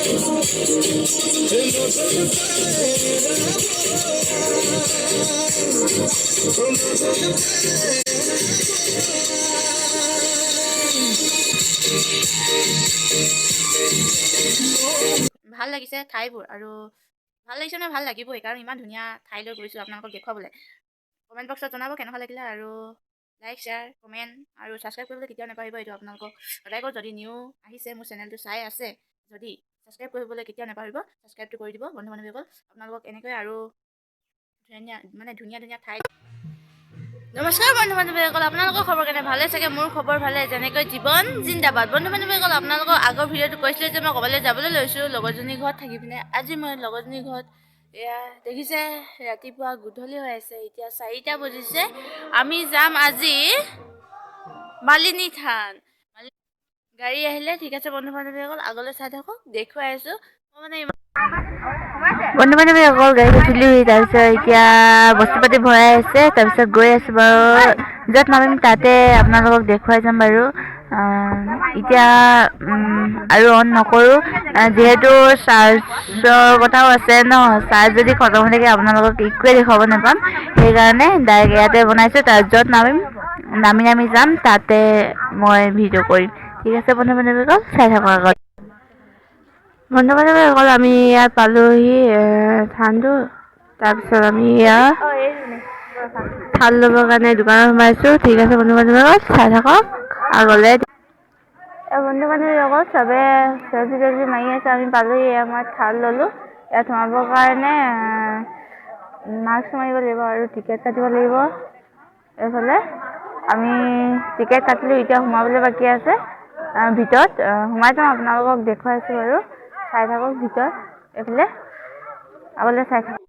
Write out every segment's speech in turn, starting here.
ভাল লাগিছে ঠাইবোৰ আৰু ভাল লাগিছে মানে ভাল লাগিবই কাৰণ ইমান ধুনীয়া ঠাইলৈ গৈছোঁ আপোনালোকক দেখুৱাবলৈ। কমেণ্ট বক্সত জনাব কেনেকুৱা লাগিলে আৰু লাইক শ্বেয়াৰ কমেণ্ট আৰু ছাবস্ক্ৰাইব কৰিবলৈ কেতিয়াও নাপাহৰিব। এইটো আপোনালোকক সদায় কওঁ, যদি নিউ আহিছে মোৰ চেনেলটো চাই আছে যদি ছাবস্ক্ৰাইব কৰিবলৈ কেতিয়াও নাপাহৰিব। ছাবস্ক্ৰাইবটো কৰি দিব বন্ধু বান্ধৱীসকল। আপোনালোকক এনেকৈ আৰু ধুনীয়া ধুনীয়া ঠাই। নমস্কাৰ বন্ধু বান্ধৱীসকল, আপোনালোকৰ খবৰ কেনে? ভালে চাগে? মোৰ খবৰ ভালে। যেনেকৈ জীৱন জিন্দাবাদ। বন্ধু বান্ধৱীসকল, আপোনালোকৰ আগৰ ভিডিঅ'টো কৈছিলোঁ যে মই ক'বলৈ যাবলৈ লৈছোঁ লগৰজনীৰ ঘৰত থাকি পিনে। আজি মই লগৰজনীৰ ঘৰত এয়া দেখিছে ৰাতিপুৱা গধূলি হৈ আছে, এতিয়া 4টা বজিছে। আমি যাম আজি মালিনী থান। গাড়ী আহিলে ঠিক আছে বন্ধু বান্ধৱীসকল, আগলৈ চাই থাকক, দেখুৱাই আছোঁ। মই মানে বন্ধু বান্ধৱীসকল গাড়ীত উঠিলোঁ, তাৰপিছত এতিয়া বস্তু পাতি ভৰাই আছে, তাৰপিছত গৈ আছোঁ বাৰু। য'ত নামিম তাতে আপোনালোকক দেখুৱাই যাম বাৰু। এতিয়া আৰু অন নকৰোঁ, যিহেতু চাৰ্জৰ কথাও আছে ন। চাৰ্জ যদি খতম হৈ থাকে আপোনালোকক একোৱে দেখুৱাব নাপাম, সেইকাৰণে ডাইৰেক্ট ইয়াতে বনাইছোঁ। তাৰ য'ত নামি যাম তাতে মই ভিডিঅ' কৰিম। ঠিক আছে বন্ধু বান্ধৱীসকল, চাই থাকক আগত। বন্ধু বান্ধৱীসকল, আমি ইয়াত পালোহি থানটো। তাৰপিছত আমি ইয়াত থান ল'বৰ কাৰণে দোকানত সোমাইছোঁ। ঠিক আছে বন্ধু বান্ধৱীসকল, চাই থাকক আগলৈ। বন্ধু বান্ধৱীসকল চবে চেলফি মাৰি আছে। আমি পালোহি, মই থান ল'লোঁ। ইয়াত সোমাবৰ কাৰণে মাস্ক মাৰিব লাগিব আৰু টিকেট কাটিব লাগিব। এইফালে আমি টিকেট কাটিলোঁ, এতিয়া সোমাবলৈ বাকী আছে। ভিতৰত সোমাই যাম, আপোনালোকক দেখুৱাইছোঁ বাৰু। চাই থাকক ভিতৰত, এইফালে আগলৈ চাই থাকক।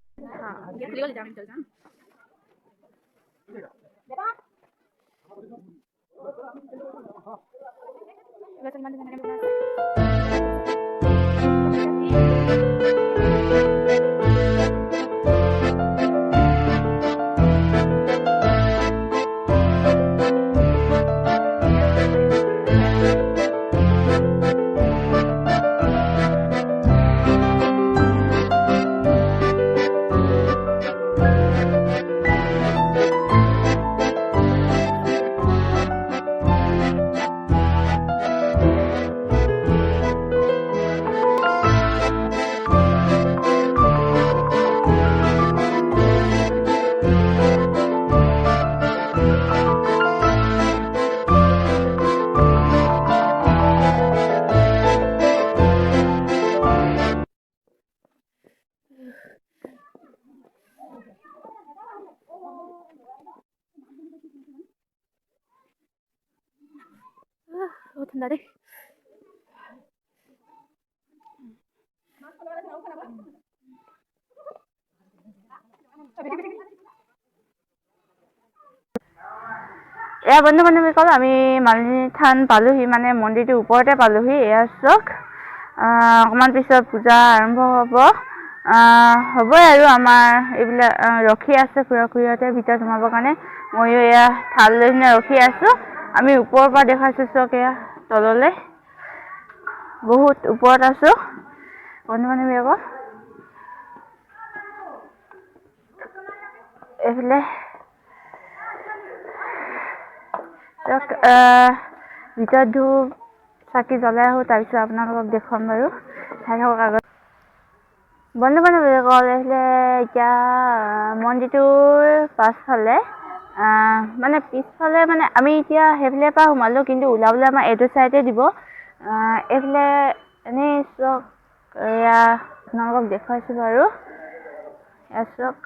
বহুত ঠাণ্ডা দেই। এয়া বন্ধু বান্ধৱীসকল, আমি মালিনী থান পালোহি, মানে মন্দিৰটোৰ ওপৰতে পালোহি। এয়া চাওক, অকণমান পিছত পূজা আৰম্ভ হ'বই আৰু আমাৰ এইবিলাক ৰখি আছে খুৰীহঁতে ভিতৰত সোমাবৰ কাৰণে। ময়ো এয়া থাল লৈ পিনে ৰখি আছোঁ। আমি ওপৰৰ পৰা দেখাইছোঁ চাওক, এয়া তললৈ বহুত ওপৰত আছোঁ বন্ধু বান্ধৱীসকল। এইফালে ভিতৰত ধূপ চাকি জ্বলাই আহোঁ, তাৰপিছত আপোনালোকক দেখুৱাম বাৰু। চাই থাকক আগত বন্ধু বান্ধৱীসকল। এইফালে এতিয়া মন্দিৰটোৰ পাছফালে মানে পিছফালে, মানে আমি এতিয়া সেইফালে পৰা সোমালোঁ, কিন্তু ওলাবলৈ আমাৰ এইটো চাইডে দিব। এইফালে এনেই চাওক, এয়া আপোনালোকক দেখুৱাইছোঁ বাৰু। এয়া চাওক,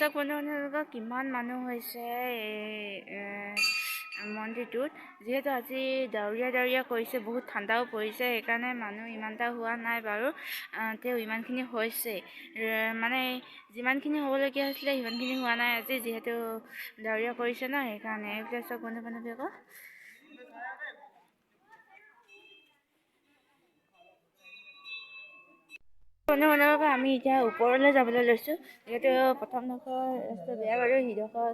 চাওক বন্ধু-বান্ধৱীসকল কিমান মানুহ হৈছে মন্দিৰটোত। যিহেতু আজি ডাৱৰীয়া কৰিছে, বহুত ঠাণ্ডাও পৰিছে, সেইকাৰণে মানুহ ইমানটা হোৱা নাই বাৰু। তেওঁ ইমানখিনি হৈছে, মানে যিমানখিনি হ'বলগীয়া হৈছিলে সিমানখিনি হোৱা নাই আজি, যিহেতু ডাৱৰীয়া কৰিছে ন, সেইকাৰণে। এইবিলাক চাওক বন্ধু-বান্ধৱীসকল। বন্ধু-বান্ধৱীসকল, আমি এতিয়া ওপৰলৈ যাবলৈ লৈছোঁ। যিহেতু প্ৰথম ডোখৰ ৰাস্তা বেয়া বাৰু, সিডোখৰ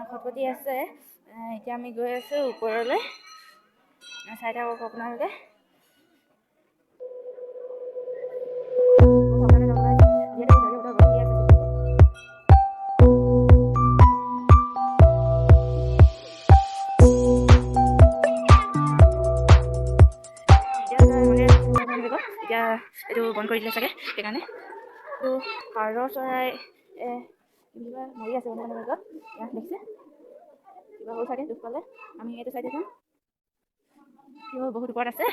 খটখটি আছে। এতিয়া আমি গৈ আছোঁ ওপৰলৈ, চাই থাকক আপোনালোকে। এতিয়া এইটো বন্ধ কৰি দিলে চাগে, সেইকাৰণে। এইটো পাৰ চৰাই কিবা মৰি আছে বন্ধু-বান্ধৱীসকল। দেখিছে কিবা হ'ল চাগে, দুখ পালে। আমি এইটো চাইডে যাম, কিয় বহুত ওপৰত আছে,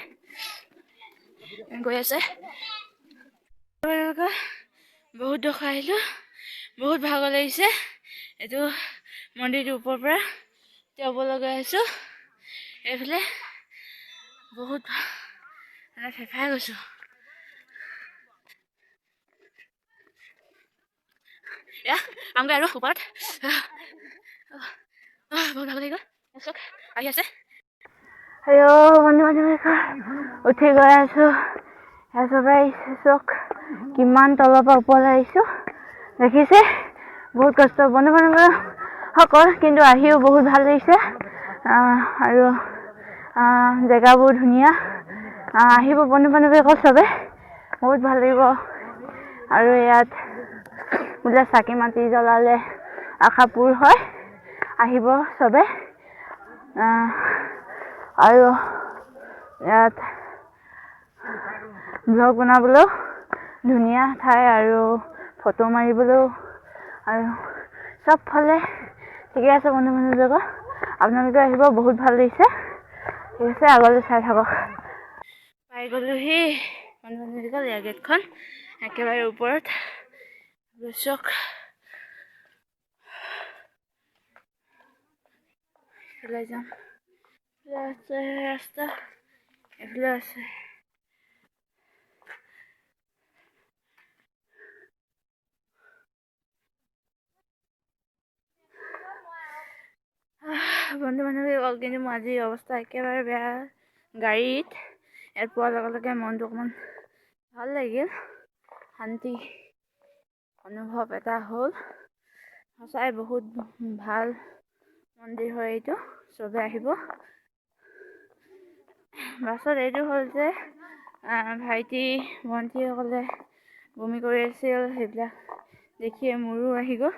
গৈ আছে। বহুত দুখ আহিলোঁ, বহুত ভাগৰ লাগিছে। এইটো মন্দিৰটোৰ ওপৰৰ পৰা যাব লগা হৈছোঁ। এইফালে বহুত ফেফাই গৈছোঁ। এয়া আমগৈ আৰু ওপৰত বহুত ভাগৰ লাগি গ'ল। চক আহি আছে। বন্ধু-বান্ধৱীসকল, উঠি গৈ আছোঁ। চক কিমান তলৰ পৰা ওপৰলৈ আহিছোঁ, দেখিছে? বহুত কষ্ট বন্ধু-বান্ধৱীসকল, কিন্তু আহিও বহুত ভাল লাগিছে। আৰু জেগাবোৰ ধুনীয়া। আহিব বন্ধু-বান্ধৱীসকল চবে, বহুত ভাল লাগিব। আৰু ইয়াত বোলে চাকি মাতি জ্বলালে আশাপূৰ হয়, আহিব চবে। আৰু ইয়াত ব্লগ বনাবলৈও ধুনীয়া ঠাই, আৰু ফটো মাৰিবলৈও, আৰু চব ফালে ঠিকে আছে বন্ধু-বান্ধৱীসকল। আপোনালোকে আহিব, বহুত ভাল লাগিছে। ঠিক আছে, আগলৈ চাই থাকক। পাই গ'লোহি বন্ধু-বান্ধৱীসকল, এয়া গেটখন একেবাৰে ওপৰত। চক এইফালে যাম, ৰাস্তা এইফালে আছে। বন্ধু-বান্ধৱীসকল, কিন্তু মোৰ আজি অৱস্থা একেবাৰে বেয়া। গাড়ীত ইয়াত পোৱাৰ লগে লগে মনটো অকণমান ভাল লাগিল, শান্তি অনুভৱ এটা হ'ল। সঁচাই বহুত ভাল মন্দিৰ হয় এইটো, চবে আহিব। বাছত এইটো হ'ল যে ভাইটি ভণ্টিসকলে বমি কৰি আছিল, সেইবিলাক দেখিয়ে মোৰো আহি গ'ল।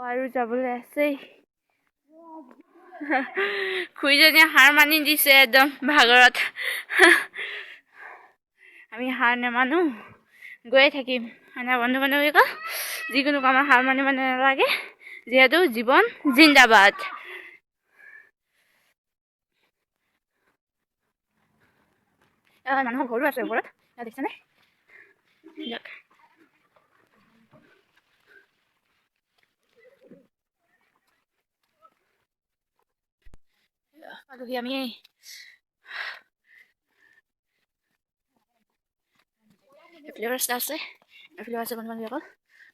আৰু যাবলৈ আছেই। খুৰীজনীয়ে হাৰ মানি দিছে একদম ভাগৰত। আমি হাৰ নেমানো, গৈয়ে থাকিম। বন্ধু-বান্ধৱীসকল, যিকোনো কামত হাৰ মানিব নালাগে, যিহেতু জীৱন জিন্দাবাদ। মানুহৰ ঘৰো আছে ওপৰত, দেখিছেনে? পালোহি আমি। এফালেও ৰাস্তা আছে, এফালেও আছে বন্ধু-বান্ধৱীসকল।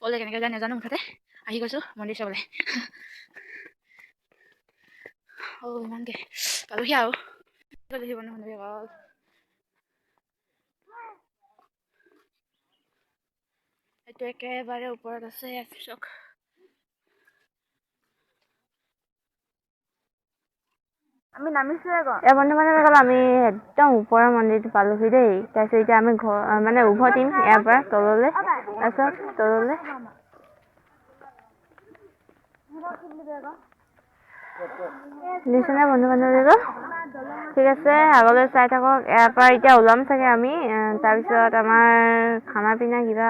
ক'লে কেনেকৈ যায় নাজানো, মুঠতে আহি গৈছোঁ মন্দিৰ চাবলৈ। ইমানকৈ পালোহি আৰু গ'লোহি বন্ধু-বান্ধৱীসকল। এইটো একেবাৰে ওপৰত আছে, চক। আমি নামিছোৱে আকৌ। বন্ধু-বান্ধৱীসকল, আমি একদম ওপৰৰ মন্দিৰটো পালোহি দেই। তাৰপিছত এতিয়া আমি মানে উভতিম ইয়াৰ পৰা তললৈ, তাৰপিছত তললৈ। দিছেনে বন্ধু-বান্ধৱীসকল? ঠিক আছে, আগলৈ চাই থাকক। ইয়াৰ পৰা এতিয়া ওলাম চাগে আমি। তাৰপিছত আমাৰ খানা পিনা কিবা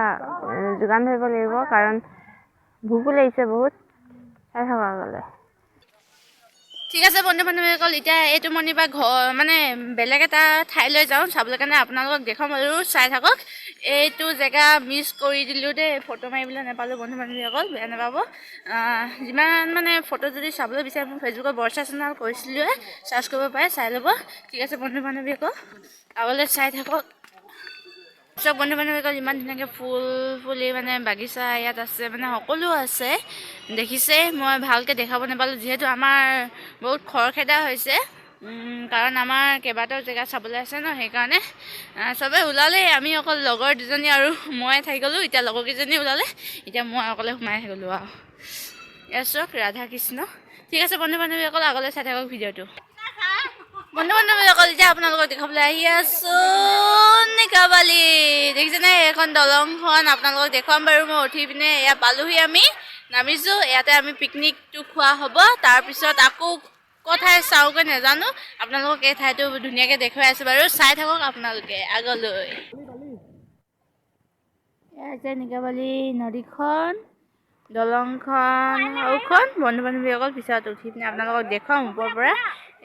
যোগান ধৰিব লাগিব, কাৰণ ভোকো লাগিছে বহুত। চাই থাকক আগলৈ। ঠিক আছে বন্ধু বান্ধৱীসকল, এতিয়া এইটো মন্দিৰ পৰা ঘৰ মানে বেলেগ এটা ঠাইলৈ যাওঁ চাবলৈ কাৰণে, আপোনালোকক দেখাম আৰু চাই থাকক। এইটো জেগা মিছ কৰি দিলোঁ দেই, ফটো মাৰিবলৈ নাপালোঁ বন্ধু বান্ধৱীসকল, বেয়া নাপাব। যিমান মানে ফটো যদি চাবলৈ বিচাৰে মোৰ ফেচবুকত বৰ্ষা চেনেল কৰিছিলোঁৱে, চাৰ্চ কৰিব পাৰে, চাই ল'ব। ঠিক আছে বন্ধু বান্ধৱীসকল, আগলৈ চাই থাকক। চব বন্ধু বান্ধৱীসকল, ইমান ধুনীয়াকৈ ফুলি মানে বাগিচা ইয়াত আছে, মানে সকলো আছে দেখিছে। মই ভালকৈ দেখাব নাপালোঁ যিহেতু আমাৰ বহুত খৰখেদা হৈছে, কাৰণ আমাৰ কেইবাটাও জেগা চাবলৈ আছে ন, সেইকাৰণে চবেই ওলালেই, আমি অকল লগৰ দুজনী আৰু মই থাকি গ'লোঁ। এতিয়া লগৰকেইজনী ওলালে, এতিয়া মই অকলে সোমাই গ'লোঁ আৰু। ইয়াত চাওক ৰাধা কৃষ্ণ। ঠিক আছে বন্ধু বান্ধৱীসকল, আগলৈ চাই থাকক ভিডিঅ'টো। বন্ধু বান্ধৱীসকল, এতিয়া আপোনালোকক দেখাবলৈ আহি আছোঁ নিকাবালি। দেখিছেনে এইখন দলংখন, আপোনালোকক দেখুৱাম বাৰু। মই উঠি পিনে এয়া পালোহি, আমি নামিছোঁ। ইয়াতে আমি পিকনিকটো খোৱা হ'ব, তাৰপিছত আকৌ কথাই চাওঁগৈ নাজানো। আপোনালোকক এই ঠাইটো ধুনীয়াকৈ দেখুৱাই আছোঁ বাৰু, চাই থাকক আপোনালোকে আগলৈ। এয়া আছে নিকাবালি নদীখন, দলংখন, হাওখন। বন্ধু বান্ধৱীসকল পিছত উঠি পিনে আপোনালোকক দেখুৱাম ওপৰৰ পৰা।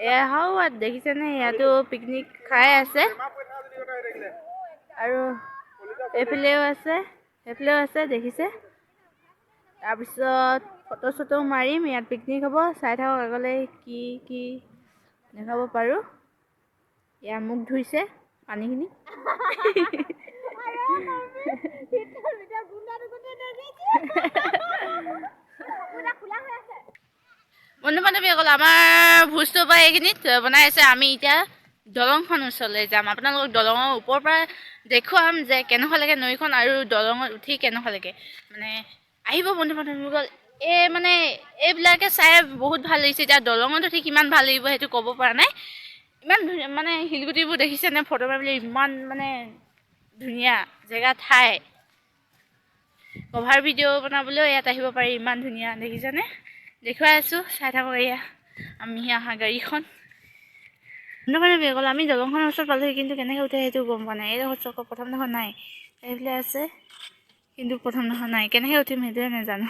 এয়া হাওত দেখিছেনে, ইয়াতো পিকনিক খাই আছে, আৰু এইফালেও আছে দেখিছে। তাৰপিছত ফটো চটো মাৰিম, ইয়াত পিকনিক হ'ব, চাই থাকক আগলৈ কি দেখাব পাৰোঁ। ইয়াৰ মুখ ধুইছে পানীখিনি। বন্ধু বান্ধৱীসকল, আমাৰ ভোজটো পৰা এইখিনিত বনাই আছে। আমি এতিয়া দলংখন ওচৰলৈ যাম, আপোনালোকক দলঙৰ ওপৰৰ পৰা দেখুৱাম যে কেনেকুৱা লাগে নৈখন, আৰু দলঙত উঠি কেনেকুৱা লাগে। মানে আহিব বন্ধু বান্ধৱীসকল, মানে এইবিলাকে চাই বহুত ভাল লাগিছে। এতিয়া দলঙত উঠি কিমান ভাল লাগিব সেইটো ক'ব পৰা নাই। ইমান ধুনীয়া মানে শিলগুটিবোৰ দেখিছেনে, ফটো মাৰিবলৈ ইমান মানে ধুনীয়া জেগা ঠাই। কভাৰ ভিডিঅ' বনাবলৈও ইয়াত আহিব পাৰি, ইমান ধুনীয়া দেখিছেনে। দেখুৱাই আছোঁ, চাই থাকক। এয়া আমি অহা গাড়ীখন। বন্ধু বান্ধৱীসকল, আমি দলংখনৰ ওচৰত পালোহি, কিন্তু কেনেকৈ উঠে সেইটো গম পোৱা নাই। এইডোখৰ চক প্ৰথমডোখৰ নাই, এইফালে আছে কিন্তু প্ৰথমডোখৰ নাই। কেনেকৈ উঠিম সেইটোৱে নাজানো,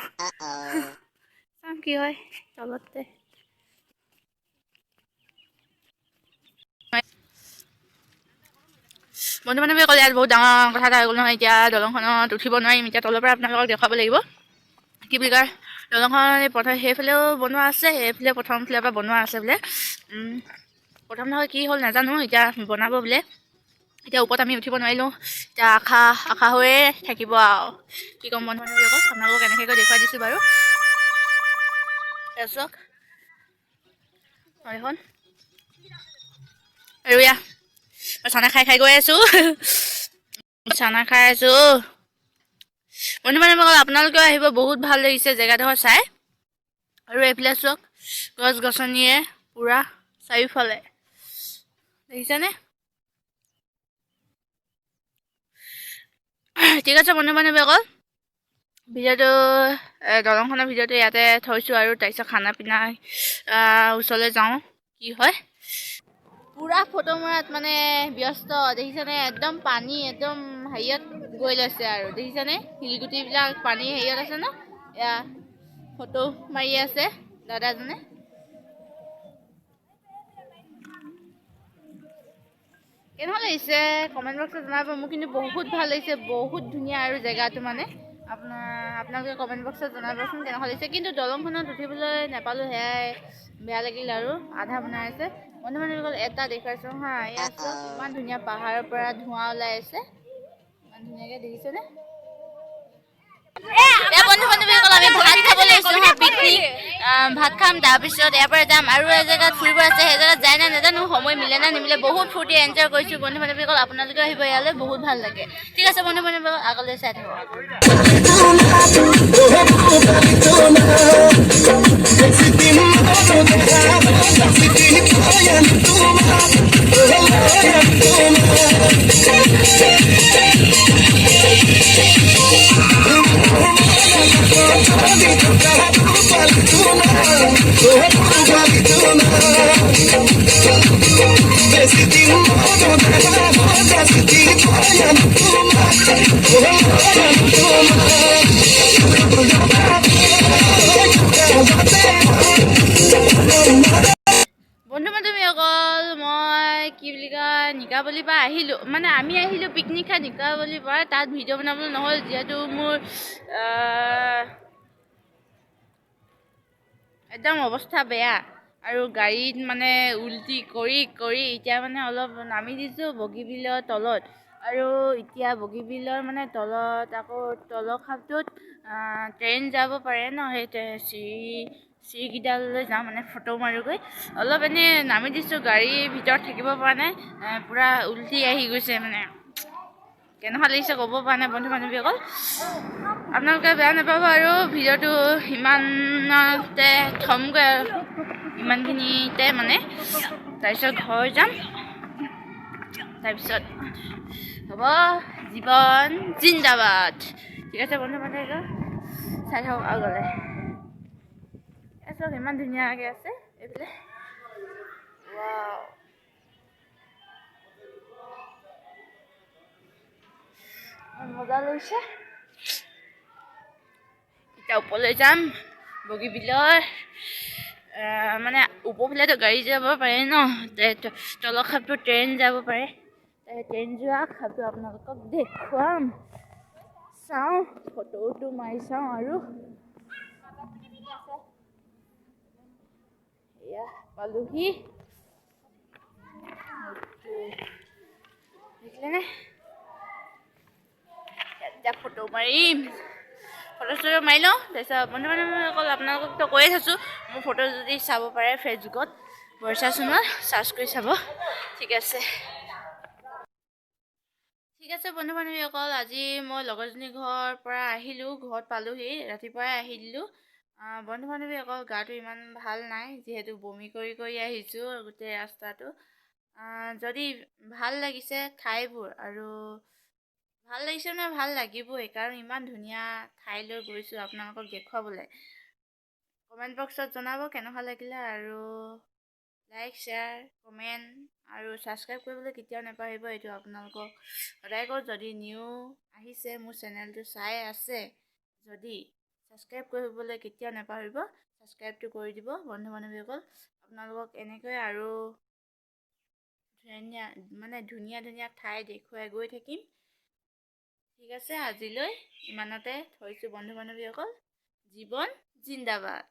চাম কি হয় তলতে। বন্ধু বান্ধৱীসকল, ইয়াত বহুত ডাঙৰ কথা এটা হৈ গ'ল নহয়। এতিয়া দলংখনত উঠিব নোৱাৰিম, এতিয়া তলৰ পৰা আপোনালোকক দেখুৱাব লাগিব। কি বুলি কয়, দলংখন সেইফালেও বনোৱা আছে, সেইফালে প্ৰথম ফালৰ পৰা বনোৱা আছে বোলে। প্ৰথম নহয় কি হ'ল নাজানো, এতিয়া বনাব বোলে। এতিয়া ওপৰত আমি উঠিব নোৱাৰিলোঁ, এতিয়া আশা হৈয়ে থাকিব আৰু। কি ক'ম বন্ধু বান্ধৱীসকল, আপোনালোকক এনেকৈ দেখুৱাই দিছোঁ বাৰু। তাৰপিছত এইখন আৰু এয়া চানা খাই গৈ আছোঁ। চানা খাই আছোঁ বন্ধু বান্ধৱীসকল, আপোনালোকেও আহিব, বহুত ভাল লাগিছে জেগাডোখৰ চাই। আৰু এইফালে চাওক গছ গছনিয়ে পূৰা চাৰিওফালে, দেখিছেনে। ঠিক আছে বন্ধু বান্ধৱীসকল, ভিডিঅ'টো দলংখনৰ ভিডিঅ'টো ইয়াতে থৈছোঁ, আৰু তাৰপিছত খানা পিনা ওচৰলৈ যাওঁ কি হয়। পূৰা ফটো মৰাত মানে ব্যস্ত, দেখিছেনে। একদম পানী একদম হেৰিয়ত গৈ লৈছে আৰু, দেখিছেনে শিলগুটিবিলাক পানী হেৰিয়ত আছে ন। এয়া ফটো মাৰি আছে দাদাজনে। কেনেকুৱা লাগিছে কমেণ্ট বক্সত জনাব। মোৰ কিন্তু বহুত ভাল লাগিছে, বহুত ধুনীয়া আৰু জেগাটো মানে আপোনালোকে কমেণ্ট বক্সত জনাবচোন কেনেকুৱা লাগিছে। কিন্তু দলংখনত উঠিবলৈ নাপালোঁ, সেয়াই বেয়া লাগিল আৰু। আধা বনাই আছে বন্ধু বান্ধৱীসকল, এটা দেখুৱাইছোঁ হা। এয়া চাওক ইমান ধুনীয়া, পাহাৰৰ পৰা ধোঁৱা ওলাই আছে, ইমান ধুনীয়াকৈ দেখিছেনে। বন্ধু বান্ধৱীসকল, আমি ভাত খাবলৈ লৈছোঁ হা, পিকনিক ভাত খাম, তাৰপিছত ইয়াৰ পৰা যাম আৰু এজেগাত ফুৰিব আছে। সেই জেগাত যায় না নাজানো, সময় মিলে না নিমিলে। বহুত ফূৰ্তি এনজয় কৰিছোঁ বন্ধু বান্ধৱীসকল, আপোনালোকে আহিব ইয়ালৈ, বহুত ভাল লাগে। ঠিক আছে বন্ধু বান্ধৱীসকল, আগলৈ চাই থাকক। কি বুলি কয় নিকাবলিৰ পৰা আহিলোঁ, মানে আমি আহিলোঁ পিকনিক খাই নিকাবলিৰ পৰা। তাত ভিডিঅ' বনাবলৈ নহ'ল যিহেতু মোৰ একদম অৱস্থা বেয়া আৰু গাড়ীত মানে উল্টি কৰি এতিয়া মানে অলপ নামি দিছোঁ বগীবিলৰ তলত। আৰু এতিয়া বগীবিলৰ মানে তলত আকৌ তলৰ খাপটোত ট্ৰেইন যাব পাৰে ন, সেই চিৰিকেইডাললৈ যাওঁ মানে ফটো মাৰোগৈ। অলপ এনেই নামি দিছোঁ, গাড়ীৰ ভিতৰত থাকিব পৰা নাই, পূৰা উল্টি আহি গৈছে মানে। কেনেকুৱা লাগিছে ক'ব পৰা নাই বন্ধু বান্ধৱীসকল। আপোনালোকে বেয়া নাপাব আৰু ভিডিঅ'টো ইমানতে থ'মগৈ আৰু ইমানখিনিতে মানে। তাৰপিছত ঘৰ যাম, তাৰপিছত হ'ব জীৱন জিন্দাবাদ। ঠিক আছে বন্ধু বান্ধৱীসকল, চাই থাকক আৰু গ'লে চাওক ইমান ধুনীয়াকৈ আছে এইফালে। ৱাও, মজা লাগিছে। এতিয়া ওপৰলৈ যাম বগীবিলৰ, মানে ওপৰফালেতো গাড়ী যাব পাৰে ন, তলৰ খাপটো ট্ৰেইন যাব পাৰে। ট্ৰেইন যোৱা খাপটো আপোনালোকক দেখুৱাম, চাওঁ ফটোটো মাৰি চাওঁ। আৰু এয়া পালোহি, দেখিলেনে? এতিয়া ফটো মাৰিম, ফটো মাৰি লওঁ। তাৰপিছত বন্ধু বান্ধৱীসকল আপোনালোককতো কৈয়ে থৈছোঁ, মোৰ ফটো যদি চাব পাৰে ফেচবুকত বৰ্ষা সোণোৱাল চাৰ্চ কৰি চাব। ঠিক আছে বন্ধু বান্ধৱীসকল, আজি মই লগৰজনীৰ ঘৰৰ পৰা আহিলোঁ, ঘৰত পালোহি, ৰাতিপুৱাই আহি দিলোঁ। বন্ধু বান্ধৱীসকল গাটো ইমান ভাল নাই, যিহেতু বমি কৰি আহিছোঁ গোটেই ৰাস্তাটো। যদি ভাল লাগিছে ঠাইবোৰ, আৰু ভাল লাগিছে মানে ভাল লাগিবই, কাৰণ ইমান ধুনীয়া ঠাইলৈ গৈছোঁ আপোনালোকক দেখুৱাবলৈ। কমেণ্ট বক্সত জনাব কেনেকুৱা লাগিলে, আৰু লাইক শ্বেয়াৰ কমেণ্ট আৰু ছাবস্ক্ৰাইব কৰিবলৈ কেতিয়াও নাপাহৰিব। এইটো আপোনালোকক সদায় কওঁ, যদি নিউ আহিছে মোৰ চেনেলটো চাই আছে যদি, ছাবস্ক্ৰাইব কৰিবলৈ কেতিয়াও নাপাহৰিব, ছাবস্ক্ৰাইবটো কৰি দিব বন্ধু বান্ধৱীসকল। আপোনালোকক এনেকৈ আৰু ধুনীয়া ঠাই দেখুৱাই গৈ থাকিম। ঠিক আছে, আজিলৈ ইমানতে থৈছোঁ বন্ধু বান্ধৱীসকল। জীৱন জিন্দাবাদ।